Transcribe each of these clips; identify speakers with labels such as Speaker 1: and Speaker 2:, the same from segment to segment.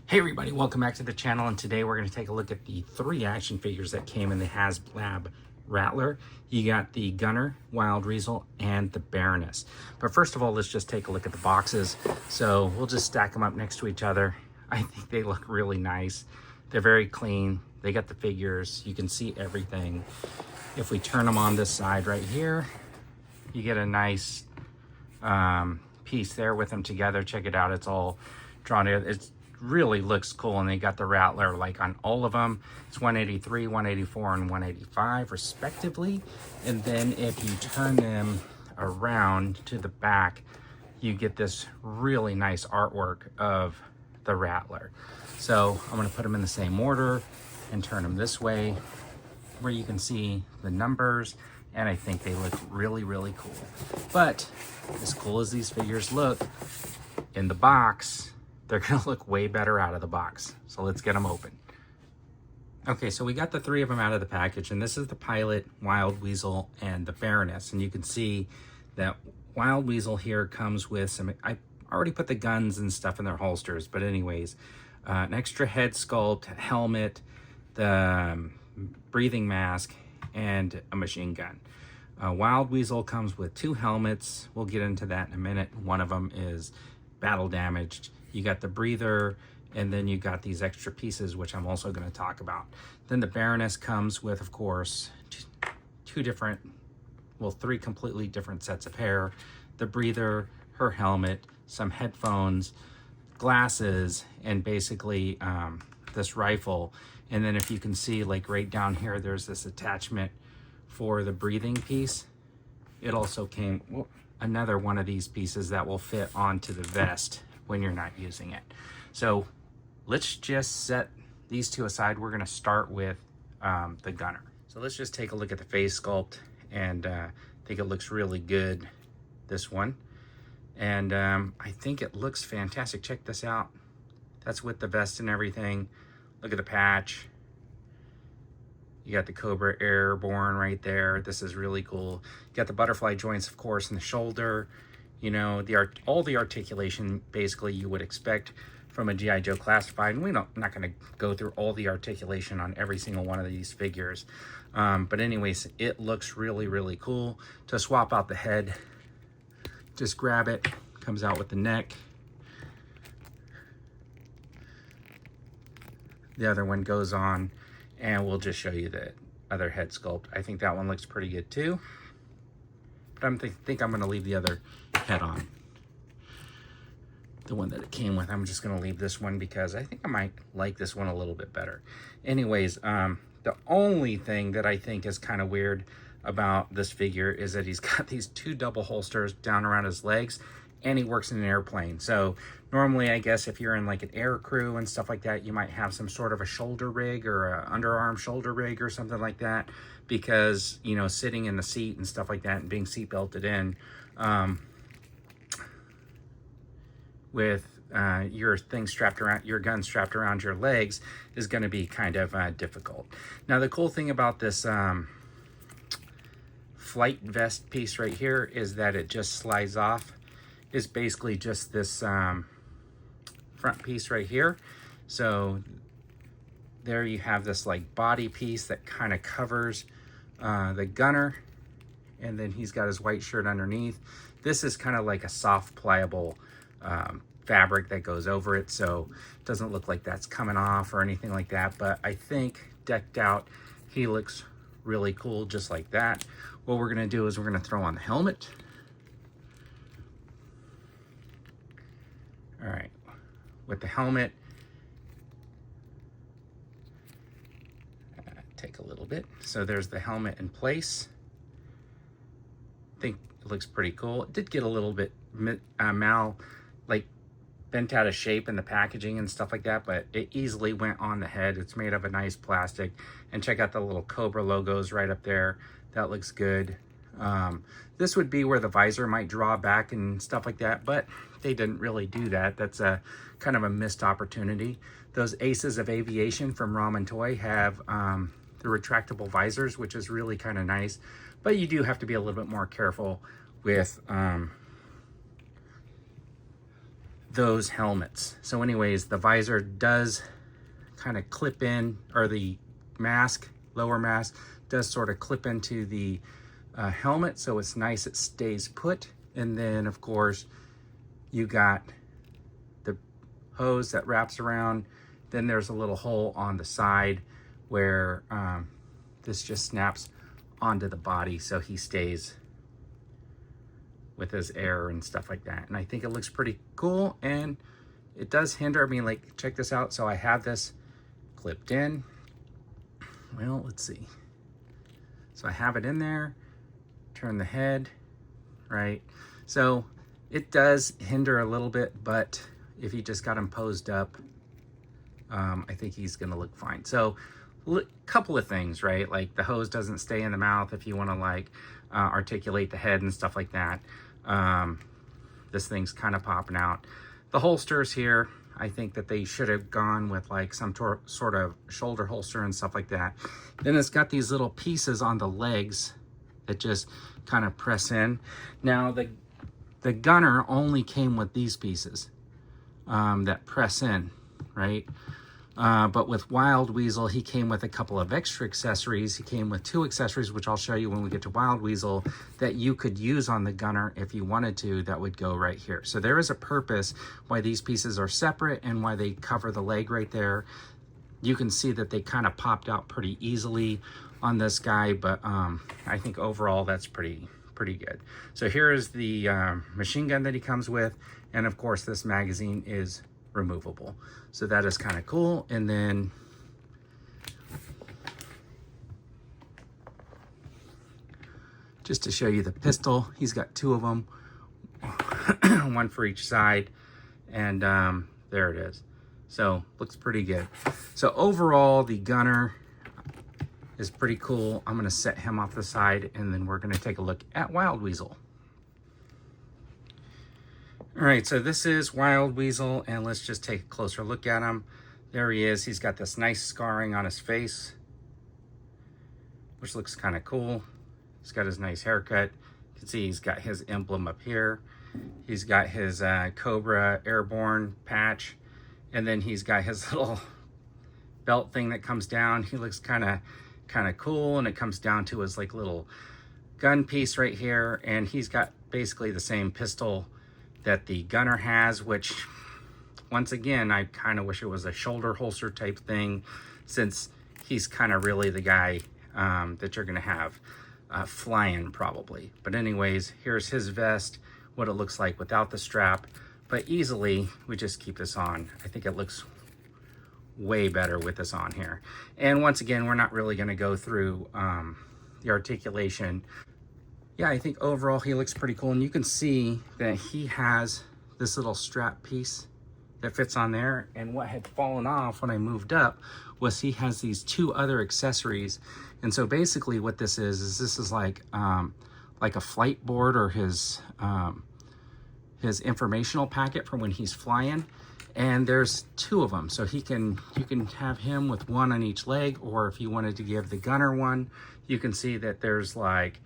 Speaker 1: Hey everybody, welcome back to the channel, and today we're going to take a look at the 3 action figures that came in the HasLab Rattler. You got the Gunner, Wild Weasel, and the Baroness. But first of all, let's just take a look at the boxes. So we'll just stack them up next to each other. I think they look really nice. They're very clean. They got the figures. You can see everything. If we turn them on this side right here, you get a nice piece there with them together. Check it out. It's all drawn in. It's really looks cool, and they got the Rattler like on all of them. It's 183, 184, and 185 respectively. And then if you turn them around to the back, you get this really nice artwork of the Rattler. So I'm going to put them in the same order and turn them this way where you can see the numbers, and I think they look really cool. But as cool as these figures look in the box, they're gonna look way better out of the box. So let's get them open. Okay, so we got the 3 of them out of the package, and this is the Pilot, Wild Weasel, and the Baroness. And you can see that Wild Weasel here comes with some, I already put the guns and stuff in their holsters, but anyways, an extra head sculpt, helmet, the breathing mask, and a machine gun. Wild Weasel comes with 2 helmets. We'll get into that in a minute. One of them is battle damaged. You got the breather, and then you got these extra pieces, which I'm also going to talk about. Then the Baroness comes with, of course, 3 completely different sets of hair. The breather, her helmet, some headphones, glasses, and basically this rifle. And then if you can see, like right down here, there's this attachment for the breathing piece. It also came another one of these pieces that will fit onto the vest when you're not using it. So let's just set these 2 aside. We're going to start with the Gunner. So let's just take a look at the face sculpt, and I think it looks really good, this one. And I think it looks fantastic. Check this out. That's with the vest and everything. Look at the patch. You got the Cobra AirBorne right there. This is really cool. You got the butterfly joints, of course, in the shoulder. You know, all the articulation basically you would expect from a G.I. Joe classified. And I'm not going to go through all the articulation on every single one of these figures. But anyways, it looks really cool. To swap out the head, just grab it. Comes out with the neck. The other one goes on, and we'll just show you the other head sculpt. I think that one looks pretty good too. But I think I'm going to leave the other head on. The one that it came with, I'm just going to leave this one because I think I might like this one a little bit better. Anyways, the only thing that I think is kind of weird about this figure is that he's got these 2 double holsters down around his legs, and he works in an airplane. So normally, I guess if you're in like an air crew and stuff like that, you might have some sort of a shoulder rig or a underarm shoulder rig or something like that, because, you know, sitting in the seat and stuff like that and being seat belted in with your thing strapped around, your gun strapped around your legs, is going to be kind of difficult. Now, the cool thing about this flight vest piece right here is that it just slides off. Is basically just this front piece right here. So there you have this like body piece that kind of covers the Gunner, and then he's got his white shirt underneath. This is kind of like a soft pliable fabric that goes over it, so it doesn't look like that's coming off or anything like that. But I think decked out, he looks really cool just like that. What we're gonna do is we're gonna throw on the helmet. All right, with the helmet, take a little bit. So there's the helmet in place. I think it looks pretty cool. It did get a little bit bent out of shape in the packaging and stuff like that, but it easily went on the head. It's made of a nice plastic. And check out the little Cobra logos right up there. That looks good. This would be where the visor might draw back and stuff like that, but they didn't really do that. That's a kind of a missed opportunity. Those Aces of Aviation from Ramen Toy have the retractable visors, which is really kind of nice, but you do have to be a little bit more careful with those helmets. So anyways, the visor does kind of clip in, or the mask, lower mask, does sort of clip into the helmet, so it's nice, it stays put. And then of course you got the hose that wraps around. Then there's a little hole on the side where this just snaps onto the body, so he stays with his air and stuff like that. And I think it looks pretty cool, and it does hinder, I mean, like, check this out. So I have this clipped in. Well, let's see. So I have it in there, turn the head, right? So it does hinder a little bit, but if you just got him posed up, I think he's gonna look fine. So couple of things, right? Like the hose doesn't stay in the mouth if you wanna like articulate the head and stuff like that. This thing's kind of popping out. The holsters here, I think that they should have gone with like some sort of shoulder holster and stuff like that. Then it's got these little pieces on the legs that just kind of press in. Now the gunner only came with these pieces that press in, right? But with Wild Weasel, he came with a couple of extra accessories. He came with 2 accessories, which I'll show you when we get to Wild Weasel, that you could use on the gunner if you wanted to, that would go right here. So there is a purpose why these pieces are separate and why they cover the leg right there. You can see that they kind of popped out pretty easily on this guy, but I think overall that's pretty good. So here is the machine gun that he comes with, and of course this magazine is removable, so that is kind of cool. And then just to show you the pistol, he's got 2 of them, one for each side, and there it is. So looks pretty good. So overall the gunner is pretty cool. I'm gonna set him off the side, and then we're gonna take a look at Wild Weasel. All right, so this is Wild Weasel, and let's just take a closer look at him. There he is. He's got this nice scarring on his face, which looks kind of cool. He's got his nice haircut. You can see he's got his emblem up here. He's got his Cobra AirBorne patch, and then he's got his little belt thing that comes down. He looks kind of cool, and it comes down to his like little gun piece right here, and he's got basically the same pistol that the gunner has, which once again, I kind of wish it was a shoulder holster type thing, since he's kind of really the guy that you're gonna have flying probably. But anyways, here's his vest, what it looks like without the strap, but easily we just keep this on. I think it looks way better with this on here. And once again, we're not really gonna go through the articulation. Yeah, I think overall he looks pretty cool, and you can see that he has this little strap piece that fits on there, and what had fallen off when I moved up was he has these 2 other accessories. And so basically what this is this is like a flight board, or his informational packet for when he's flying, and there's 2 of them. So you can have him with 1 on each leg, or if you wanted to give the gunner 1, you can see that there's like,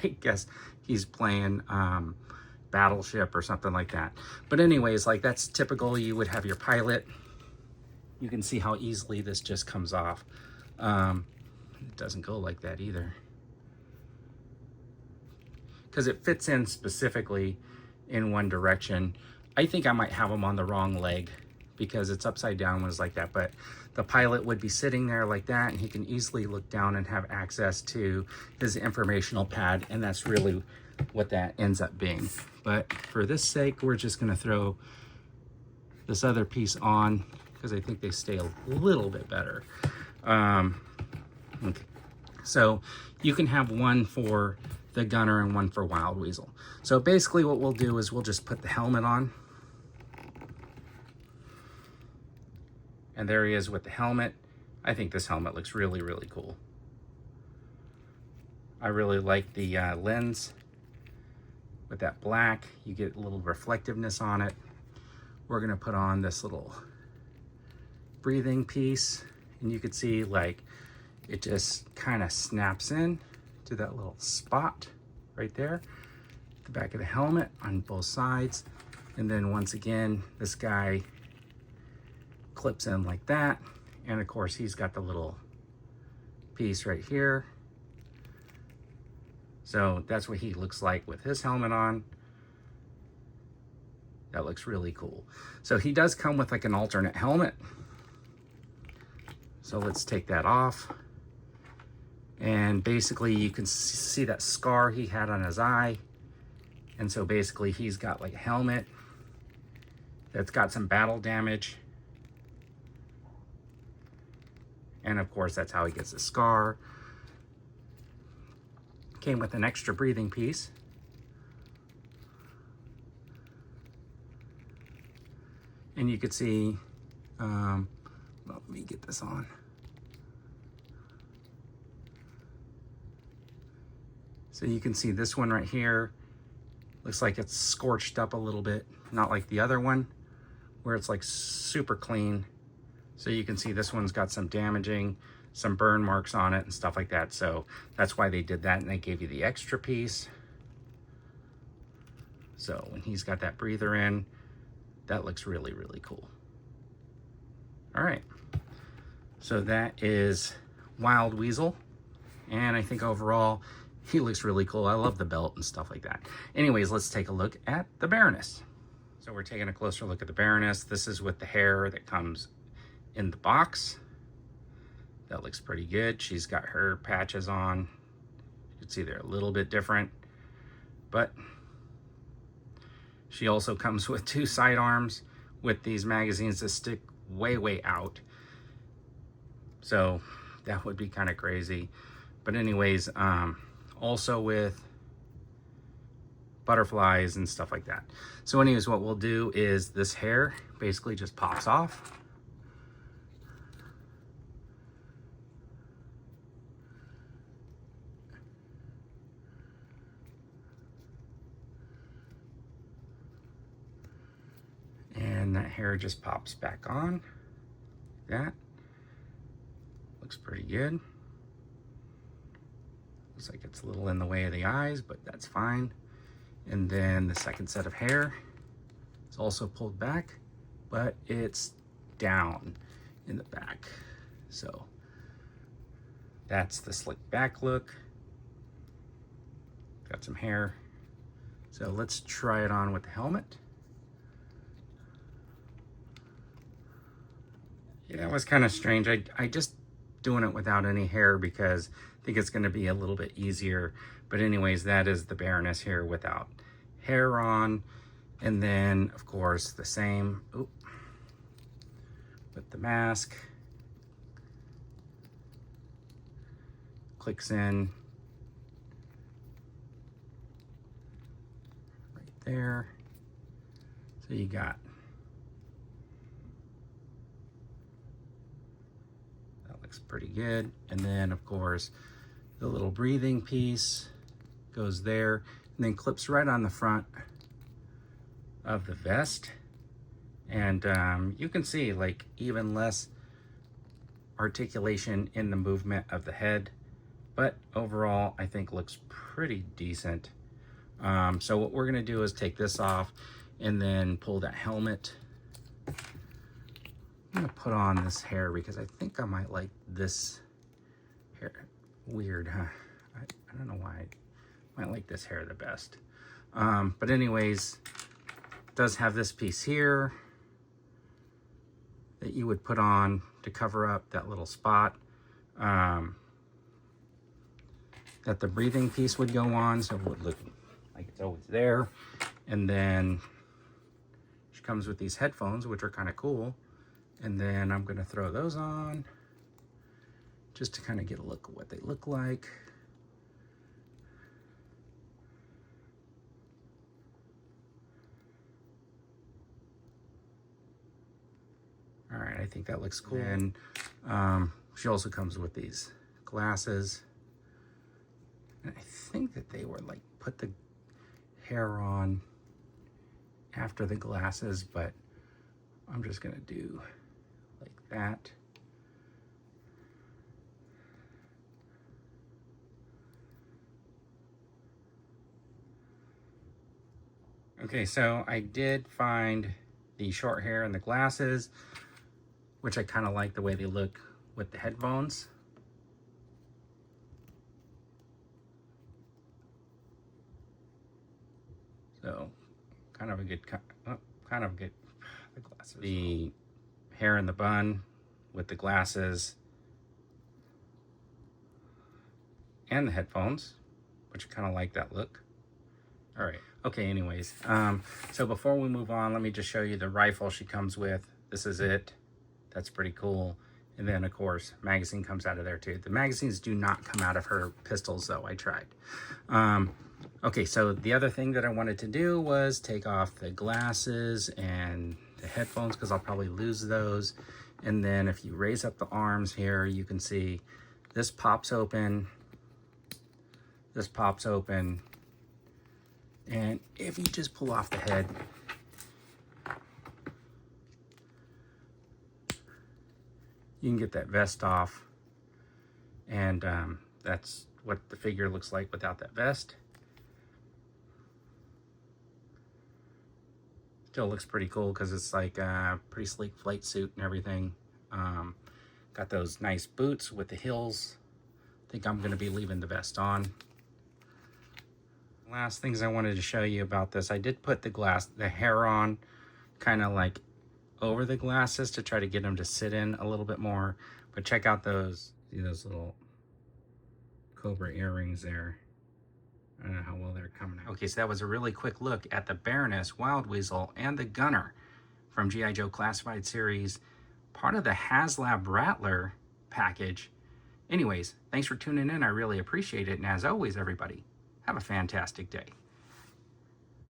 Speaker 1: I guess he's playing Battleship or something like that. But anyways, like that's typical. You would have your pilot. You can see how easily this just comes off. It doesn't go like that either, because it fits in specifically in one direction. I think I might have him on the wrong leg because it's upside down when it's like that, but the pilot would be sitting there like that, and he can easily look down and have access to his informational pad, and that's really what that ends up being. But for this sake, we're just gonna throw this other piece on because I think they stay a little bit better. Okay. So you can have 1 for the gunner and 1 for Wild Weasel. So basically what we'll do is we'll just put the helmet on. And there he is with the helmet. I think this helmet looks really, really cool. I really like the lens with that black. You get a little reflectiveness on it. We're gonna put on this little breathing piece, and you can see like it just kind of snaps in to that little spot right there. the back of the helmet on both sides. And then once again, this guy clips in like that. And of course, he's got the little piece right here. So that's what he looks like with his helmet on. That looks really cool. So he does come with like an alternate helmet. So let's take that off. And basically you can see that scar he had on his eye. And so basically he's got like a helmet that's got some battle damage. And of course, that's how he gets the scar. Came with an extra breathing piece. And you could see, well, let me get this on. So you can see this one right here. Looks like it's scorched up a little bit, not like the other one, where it's like super clean. So you can see this one's got some damaging, some burn marks on it and stuff like that. So that's why they did that, and they gave you the extra piece. So when he's got that breather in, that looks really, really cool. All right, so that is Wild Weasel. And I think overall, he looks really cool. I love the belt and stuff like that. Anyways, let's take a look at the Baroness. So we're taking a closer look at the Baroness. This is with the hair that comes in the box. That looks pretty good. She's got her patches on. You can see they're a little bit different, but she also comes with 2 sidearms with these magazines that stick way, way out. So that would be kind of crazy. But anyways, also with butterflies and stuff like that. So anyways, what we'll do is this hair basically just pops off. And that hair just pops back on. That looks pretty good. Looks like it's a little in the way of the eyes, but that's fine. And then the second set of hair is also pulled back, but it's down in the back. So that's the slick back look. Got some hair. So let's try it on with the helmet. Yeah, it was kind of strange. I just doing it without any hair because I think it's going to be a little bit easier. But anyways, that is the Baroness here without hair on. And then, of course, the same with the mask. Clicks in right there. So you got pretty good. And then of course the little breathing piece goes there and then clips right on the front of the vest. And you can see like even less articulation in the movement of the head, but overall I think looks pretty decent. So what we're gonna do is take this off and then pull that helmet. I'm gonna put on this hair because I think I might like this hair. Weird, huh? I don't know why. I might like this hair the best. But anyways, it does have this piece here that you would put on to cover up that little spot that the breathing piece would go on, so it would look like it's always there. And then she comes with these headphones, which are kind of cool. And then I'm gonna throw those on just to kind of get a look at what they look like. All right, I think that looks cool. And she also comes with these glasses. And I think that they were like put the hair on after the glasses, but I'm just gonna do like that. Okay, so I did find the short hair and the glasses, which I kind of like the way they look with the headphones. So kind of a good, the glasses. The hair in the bun with the glasses and the headphones, which I kind of like that look. All right. Okay, anyways, so before we move on, let me just show you the rifle she comes with. This is it. That's pretty cool. And then, of course, magazine comes out of there too. The magazines do not come out of her pistols, though. I tried. Okay, so the other thing that I wanted to do was take off the glasses and the headphones, because I'll probably lose those. And then if you raise up the arms here, you can see this pops open. This pops open. And if you just pull off the head, you can get that vest off. And that's what the figure looks like without that vest. Still looks pretty cool because it's like a pretty sleek flight suit and everything. Got those nice boots with the heels. I think I'm going to be leaving the vest on. Last things I wanted to show you about this, I did put the hair on kind of like over the glasses to try to get them to sit in a little bit more. But check out those, see those little Cobra earrings there. I don't know how well they're coming out. Okay, so that was a really quick look at the Baroness, Wild Weasel, and the Gunner from G.I. Joe Classified Series, part of the HasLab Rattler package. Anyways, thanks for tuning in. I really appreciate it. And as always, everybody, have a fantastic day.